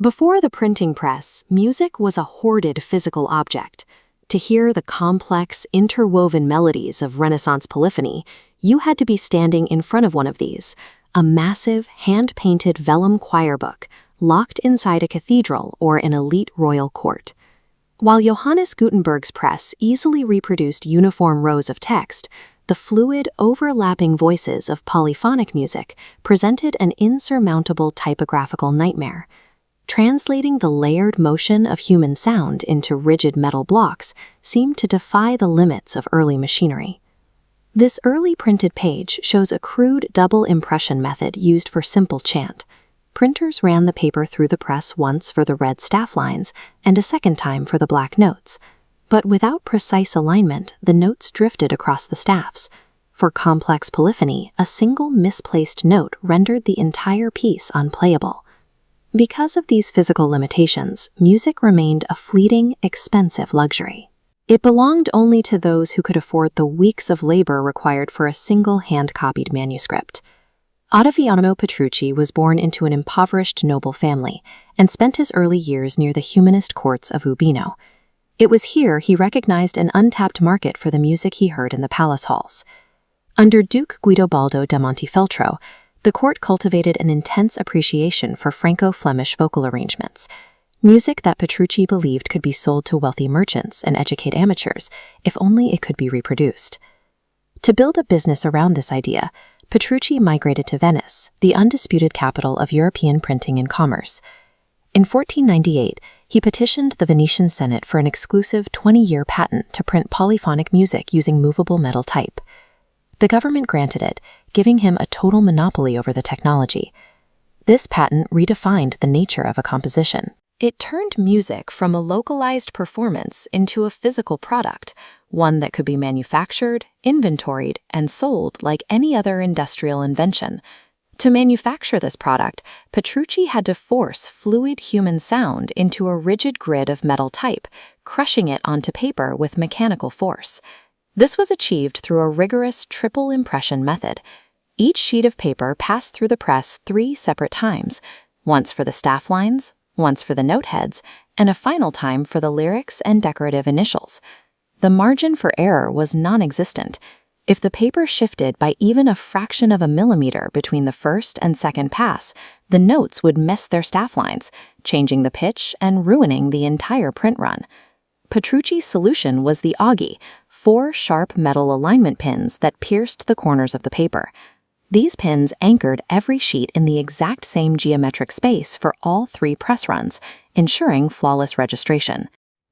Before the printing press, music was a hoarded physical object. To hear the complex, interwoven melodies of Renaissance polyphony, you had to be standing in front of one of these, a massive, hand-painted vellum choir book, locked inside a cathedral or an elite royal court. While Johannes Gutenberg's press easily reproduced uniform rows of text, the fluid, overlapping voices of polyphonic music presented an insurmountable typographical nightmare. Translating the layered motion of human sound into rigid metal blocks seemed to defy the limits of early machinery. This early printed page shows a crude double impression method used for simple chant. Printers ran the paper through the press once for the red staff lines and a second time for the black notes. But without precise alignment, the notes drifted across the staffs. For complex polyphony, a single misplaced note rendered the entire piece unplayable. Because of these physical limitations, music remained a fleeting, expensive luxury. It belonged only to those who could afford the weeks of labor required for a single hand-copied manuscript. Ottaviano Petrucci was born into an impoverished noble family and spent his early years near the humanist courts of Urbino. It was here he recognized an untapped market for the music he heard in the palace halls. Under Duke Guidobaldo da Montefeltro, the court cultivated an intense appreciation for Franco-Flemish vocal arrangements, music that Petrucci believed could be sold to wealthy merchants and educate amateurs, if only it could be reproduced. To build a business around this idea, Petrucci migrated to Venice, the undisputed capital of European printing and commerce. In 1498, he petitioned the Venetian Senate for an exclusive 20-year patent to print polyphonic music using movable metal type. The government granted it, giving him a total monopoly over the technology. This patent redefined the nature of a composition. It turned music from a localized performance into a physical product, one that could be manufactured, inventoried, and sold like any other industrial invention. To manufacture this product, Petrucci had to force fluid human sound into a rigid grid of metal type, crushing it onto paper with mechanical force. This was achieved through a rigorous triple impression method. Each sheet of paper passed through the press 3 separate times, once for the staff lines, once for the note heads, and a final time for the lyrics and decorative initials. The margin for error was non-existent. If the paper shifted by even a fraction of a millimeter between the first and second pass, the notes would miss their staff lines, changing the pitch and ruining the entire print run. Petrucci's solution was the augie, 4 sharp metal alignment pins that pierced the corners of the paper. These pins anchored every sheet in the exact same geometric space for all 3 press runs, ensuring flawless registration.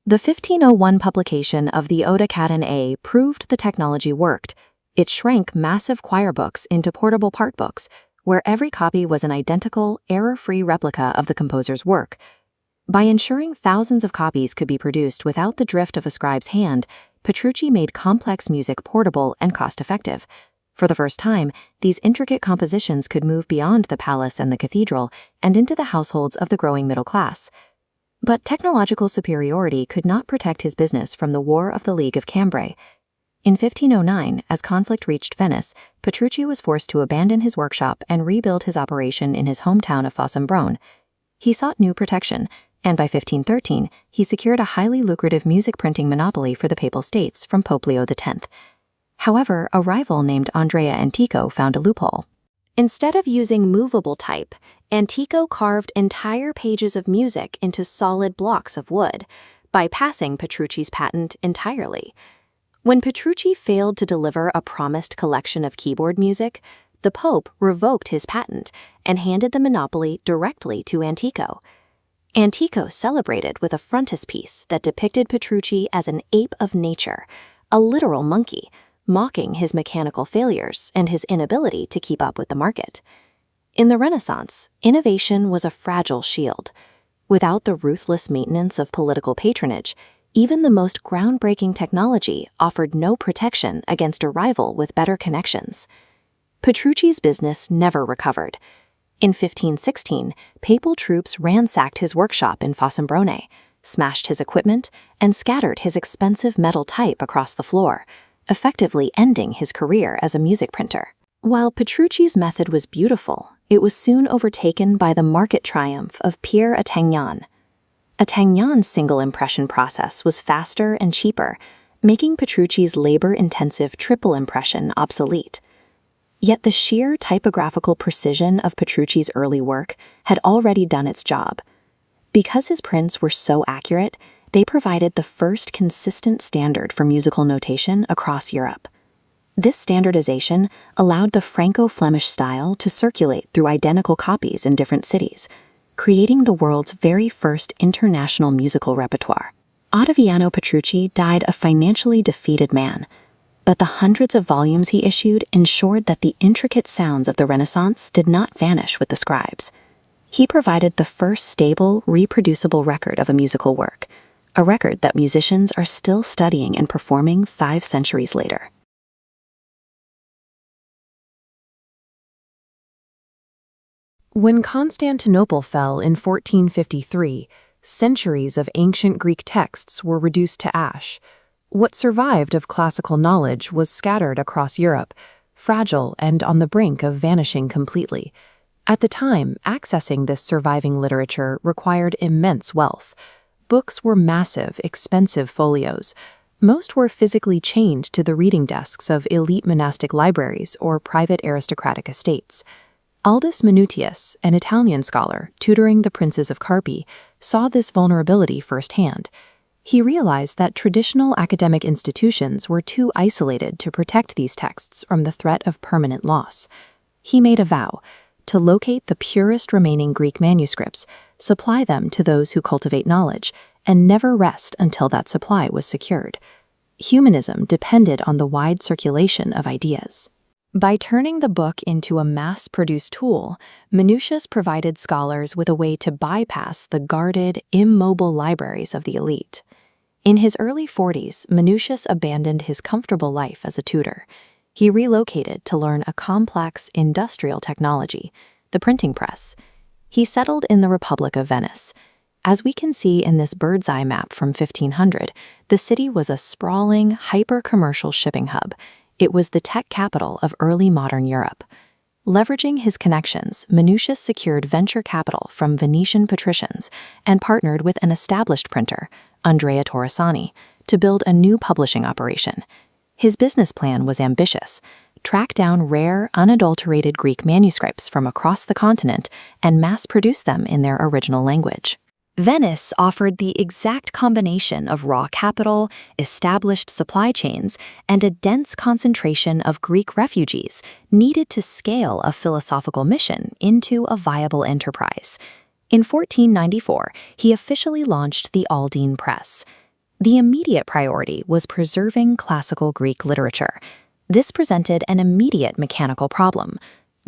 The 1501 publication of the Oda Caton A proved the technology worked. It shrank massive choir books into portable part books, where every copy was an identical, error-free replica of the composer's work. By ensuring thousands of copies could be produced without the drift of a scribe's hand, Petrucci made complex music portable and cost-effective. For the first time, these intricate compositions could move beyond the palace and the cathedral and into the households of the growing middle class. But technological superiority could not protect his business from the War of the League of Cambrai. In 1509, as conflict reached Venice, Petrucci was forced to abandon his workshop and rebuild his operation in his hometown of Fossombrone. He sought new protection, and by 1513, he secured a highly lucrative music printing monopoly for the Papal States from Pope Leo X. However, a rival named Andrea Antico found a loophole. Instead of using movable type, Antico carved entire pages of music into solid blocks of wood, bypassing Petrucci's patent entirely. When Petrucci failed to deliver a promised collection of keyboard music, the Pope revoked his patent and handed the monopoly directly to Antico. Antico celebrated with a frontispiece that depicted Petrucci as an ape of nature, a literal monkey, mocking his mechanical failures and his inability to keep up with the market. In the Renaissance, innovation was a fragile shield. Without the ruthless maintenance of political patronage, even the most groundbreaking technology offered no protection against a rival with better connections. Petrucci's business never recovered. In 1516, papal troops ransacked his workshop in Fossombrone, smashed his equipment, and scattered his expensive metal type across the floor, effectively ending his career as a music printer. While Petrucci's method was beautiful, it was soon overtaken by the market triumph of Pierre Attagnan. Atagnan's single impression process was faster and cheaper, making Petrucci's labor-intensive triple impression obsolete. Yet the sheer typographical precision of Petrucci's early work had already done its job. Because his prints were so accurate, they provided the first consistent standard for musical notation across Europe. This standardization allowed the Franco-Flemish style to circulate through identical copies in different cities, creating the world's very first international musical repertoire. Ottaviano Petrucci died a financially defeated man, but the hundreds of volumes he issued ensured that the intricate sounds of the Renaissance did not vanish with the scribes. He provided the first stable, reproducible record of a musical work, a record that musicians are still studying and performing 5 centuries later. When Constantinople fell in 1453, centuries of ancient Greek texts were reduced to ash. What survived of classical knowledge was scattered across Europe, fragile and on the brink of vanishing completely. At the time, accessing this surviving literature required immense wealth. Books were massive, expensive folios. Most were physically chained to the reading desks of elite monastic libraries or private aristocratic estates. Aldus Manutius, an Italian scholar tutoring the princes of Carpi, saw this vulnerability firsthand. He realized that traditional academic institutions were too isolated to protect these texts from the threat of permanent loss. He made a vow to locate the purest remaining Greek manuscripts, supply them to those who cultivate knowledge, and never rest until that supply was secured. Humanism depended on the wide circulation of ideas. By turning the book into a mass-produced tool, Manutius provided scholars with a way to bypass the guarded, immobile libraries of the elite. In his early 40s, Manutius abandoned his comfortable life as a tutor. He relocated to learn a complex industrial technology, the printing press. He settled in the Republic of Venice. As we can see in this bird's-eye map from 1500, the city was a sprawling, hyper-commercial shipping hub. It was the tech capital of early modern Europe. Leveraging his connections, Manutius secured venture capital from Venetian patricians and partnered with an established printer, Andrea Torresani, to build a new publishing operation. His business plan was ambitious: track down rare, unadulterated Greek manuscripts from across the continent and mass-produce them in their original language. Venice offered the exact combination of raw capital, established supply chains, and a dense concentration of Greek refugees needed to scale a philosophical mission into a viable enterprise. In 1494, he officially launched the Aldine Press. The immediate priority was preserving classical Greek literature. This presented an immediate mechanical problem.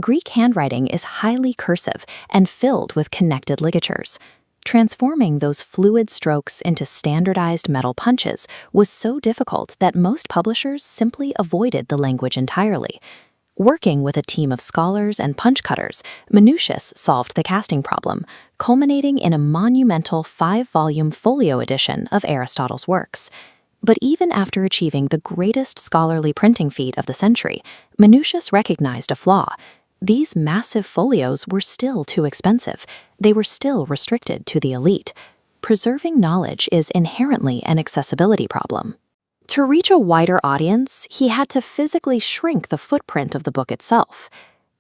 Greek handwriting is highly cursive and filled with connected ligatures. Transforming those fluid strokes into standardized metal punches was so difficult that most publishers simply avoided the language entirely. Working with a team of scholars and punch cutters, Manutius solved the casting problem, culminating in a monumental 5-volume folio edition of Aristotle's works. But even after achieving the greatest scholarly printing feat of the century, Manutius recognized a flaw. These massive folios were still too expensive. They were still restricted to the elite. Preserving knowledge is inherently an accessibility problem. To reach a wider audience, he had to physically shrink the footprint of the book itself.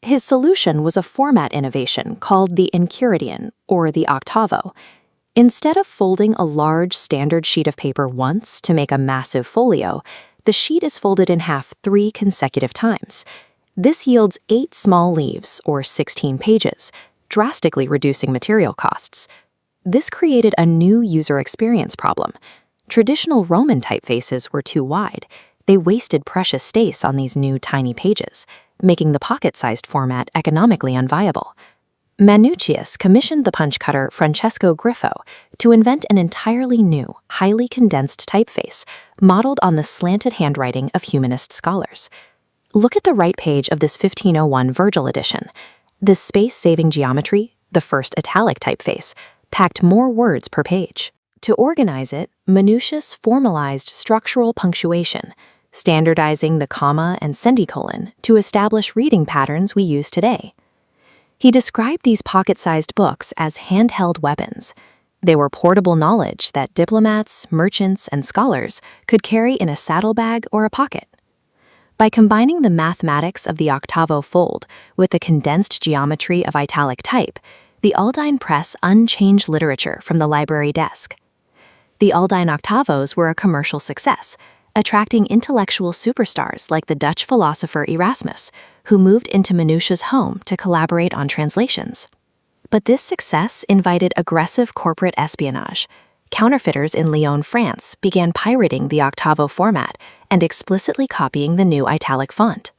His solution was a format innovation called the Enchiridion, or the octavo. Instead of folding a large standard sheet of paper once to make a massive folio, the sheet is folded in half 3 consecutive times. This yields 8 small leaves, or 16 pages, drastically reducing material costs. This created a new user experience problem. Traditional Roman typefaces were too wide. They wasted precious space on these new tiny pages, making the pocket-sized format economically unviable. Manutius commissioned the punch cutter Francesco Griffo to invent an entirely new, highly condensed typeface, modeled on the slanted handwriting of humanist scholars. Look at the right page of this 1501 Virgil edition. This space-saving geometry, the first italic typeface, packed more words per page. To organize it, Manutius formalized structural punctuation, standardizing the comma and semicolon to establish reading patterns we use today. He described these pocket-sized books as handheld weapons. They were portable knowledge that diplomats, merchants, and scholars could carry in a saddlebag or a pocket. By combining the mathematics of the octavo fold with the condensed geometry of italic type, the Aldine press unchanged literature from the library desk. The Aldine octavos were a commercial success, attracting intellectual superstars like the Dutch philosopher Erasmus, who moved into Manutius' home to collaborate on translations. But this success invited aggressive corporate espionage. Counterfeiters in Lyon, France, began pirating the octavo format and explicitly copying the new italic font.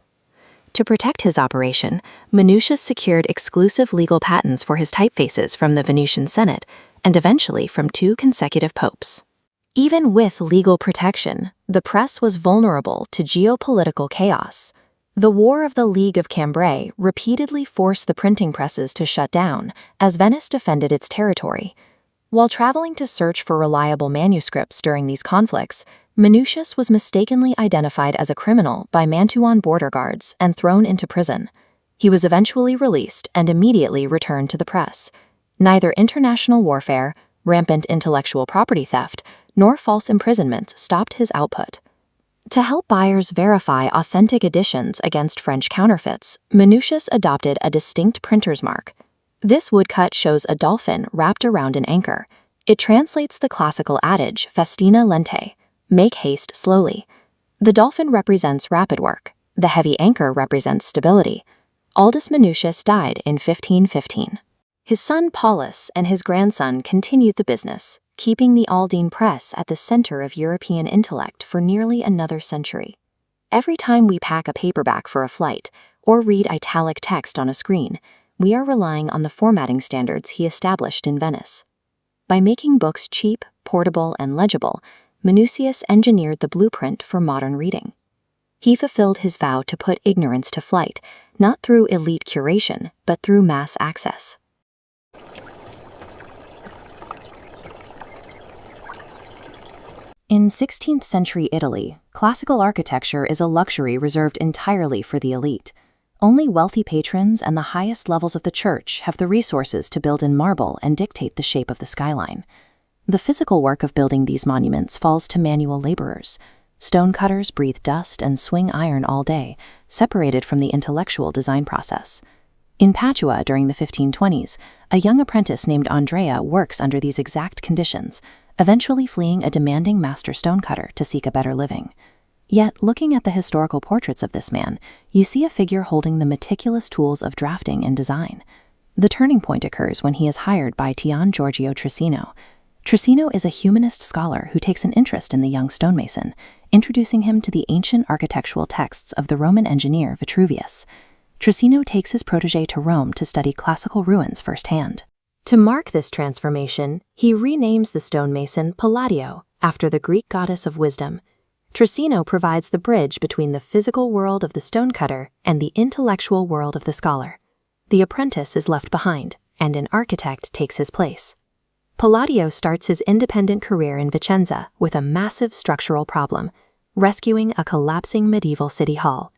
To protect his operation, Manutius secured exclusive legal patents for his typefaces from the Venetian Senate and eventually from 2 consecutive popes. Even with legal protection, the press was vulnerable to geopolitical chaos. The War of the League of Cambrai repeatedly forced the printing presses to shut down as Venice defended its territory. While traveling to search for reliable manuscripts during these conflicts, Manutius was mistakenly identified as a criminal by Mantuan border guards and thrown into prison. He was eventually released and immediately returned to the press. Neither international warfare, rampant intellectual property theft, nor false imprisonment stopped his output. To help buyers verify authentic editions against French counterfeits, Manutius adopted a distinct printer's mark. This woodcut shows a dolphin wrapped around an anchor. It translates the classical adage, festina lente, make haste slowly. The dolphin represents rapid work. The heavy anchor represents stability. Aldus Manutius died in 1515. His son Paulus and his grandson continued the business, keeping the Aldine press at the center of European intellect for nearly another century. Every time we pack a paperback for a flight or read italic text on a screen, we are relying on the formatting standards he established in Venice. By making books cheap, portable, and legible, Manutius engineered the blueprint for modern reading. He fulfilled his vow to put ignorance to flight, not through elite curation, but through mass access. In 16th century Italy, classical architecture is a luxury reserved entirely for the elite. Only wealthy patrons and the highest levels of the church have the resources to build in marble and dictate the shape of the skyline. The physical work of building these monuments falls to manual laborers. Stonecutters breathe dust and swing iron all day, separated from the intellectual design process. In Padua during the 1520s, a young apprentice named Andrea works under these exact conditions, eventually fleeing a demanding master stonecutter to seek a better living. Yet, looking at the historical portraits of this man, you see a figure holding the meticulous tools of drafting and design. The turning point occurs when he is hired by Gian Giorgio Trissino. Trissino is a humanist scholar who takes an interest in the young stonemason, introducing him to the ancient architectural texts of the Roman engineer Vitruvius. Trissino takes his protege to Rome to study classical ruins firsthand. To mark this transformation, he renames the stonemason Palladio, after the Greek goddess of wisdom. Trissino provides the bridge between the physical world of the stonecutter and the intellectual world of the scholar. The apprentice is left behind, and an architect takes his place. Palladio starts his independent career in Vicenza with a massive structural problem, rescuing a collapsing medieval city hall.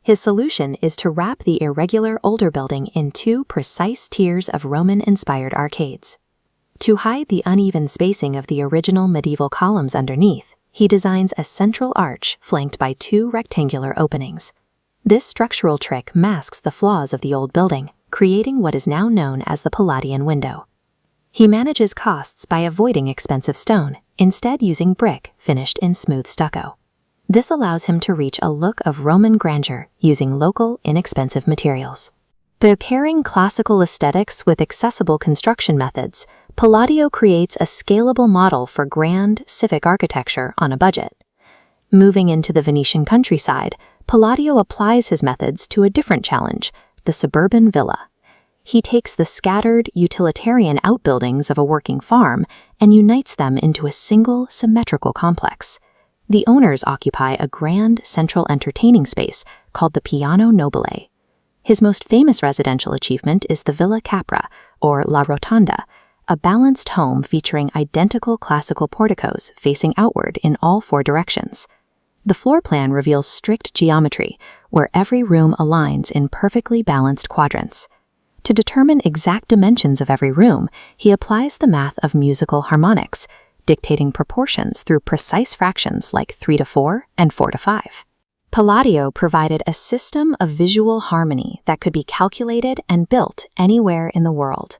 His solution is to wrap the irregular older building in 2 precise tiers of Roman-inspired arcades. To hide the uneven spacing of the original medieval columns underneath, he designs a central arch flanked by 2 rectangular openings. This structural trick masks the flaws of the old building, creating what is now known as the Palladian window. He manages costs by avoiding expensive stone, instead using brick finished in smooth stucco. This allows him to reach a look of Roman grandeur using local, inexpensive materials. By pairing classical aesthetics with accessible construction methods, Palladio creates a scalable model for grand, civic architecture on a budget. Moving into the Venetian countryside, Palladio applies his methods to a different challenge, the suburban villa. He takes the scattered, utilitarian outbuildings of a working farm and unites them into a single, symmetrical complex. The owners occupy a grand, central entertaining space called the Piano Nobile. His most famous residential achievement is the Villa Capra, or La Rotonda, a balanced home featuring identical classical porticos facing outward in all 4 directions. The floor plan reveals strict geometry, where every room aligns in perfectly balanced quadrants. To determine exact dimensions of every room, he applies the math of musical harmonics, dictating proportions through precise fractions like 3:4 and 4:5. Palladio provided a system of visual harmony that could be calculated and built anywhere in the world.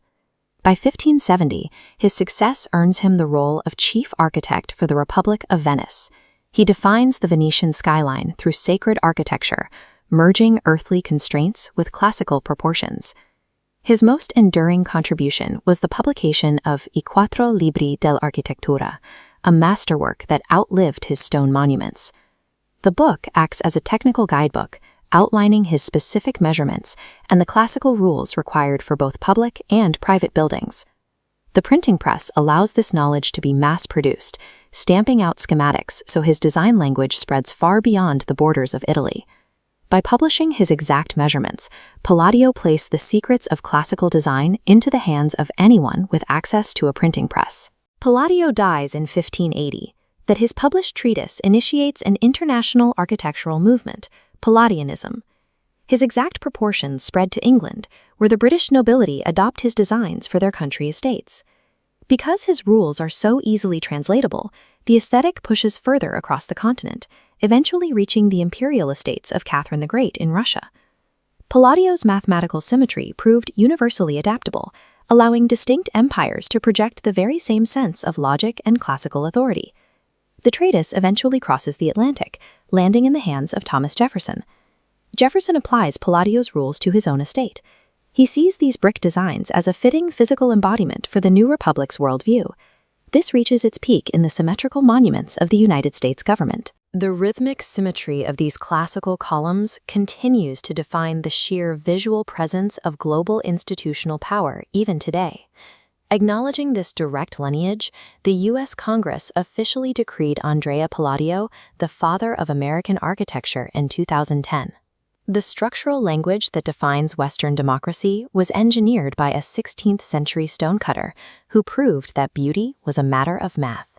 By 1570, his success earns him the role of chief architect for the Republic of Venice. He defines the Venetian skyline through sacred architecture, merging earthly constraints with classical proportions. His most enduring contribution was the publication of I Quattro Libri dell'Architettura, a masterwork that outlived his stone monuments. The book acts as a technical guidebook, outlining his specific measurements and the classical rules required for both public and private buildings. The printing press allows this knowledge to be mass-produced, stamping out schematics so his design language spreads far beyond the borders of Italy. By publishing his exact measurements, Palladio placed the secrets of classical design into the hands of anyone with access to a printing press. Palladio dies in 1580. That his published treatise initiates an international architectural movement, Palladianism. His exact proportions spread to England, where the British nobility adopt his designs for their country estates. Because his rules are so easily translatable, the aesthetic pushes further across the continent, eventually reaching the imperial estates of Catherine the Great in Russia. Palladio's mathematical symmetry proved universally adaptable, allowing distinct empires to project the very same sense of logic and classical authority. The treatise eventually crosses the Atlantic, landing in the hands of Thomas Jefferson. Jefferson applies Palladio's rules to his own estate. He sees these brick designs as a fitting physical embodiment for the new republic's worldview. This reaches its peak in the symmetrical monuments of the United States government. The rhythmic symmetry of these classical columns continues to define the sheer visual presence of global institutional power even today. Acknowledging this direct lineage, the U.S. Congress officially decreed Andrea Palladio the father of American architecture in 2010. The structural language that defines Western democracy was engineered by a 16th-century stonecutter who proved that beauty was a matter of math.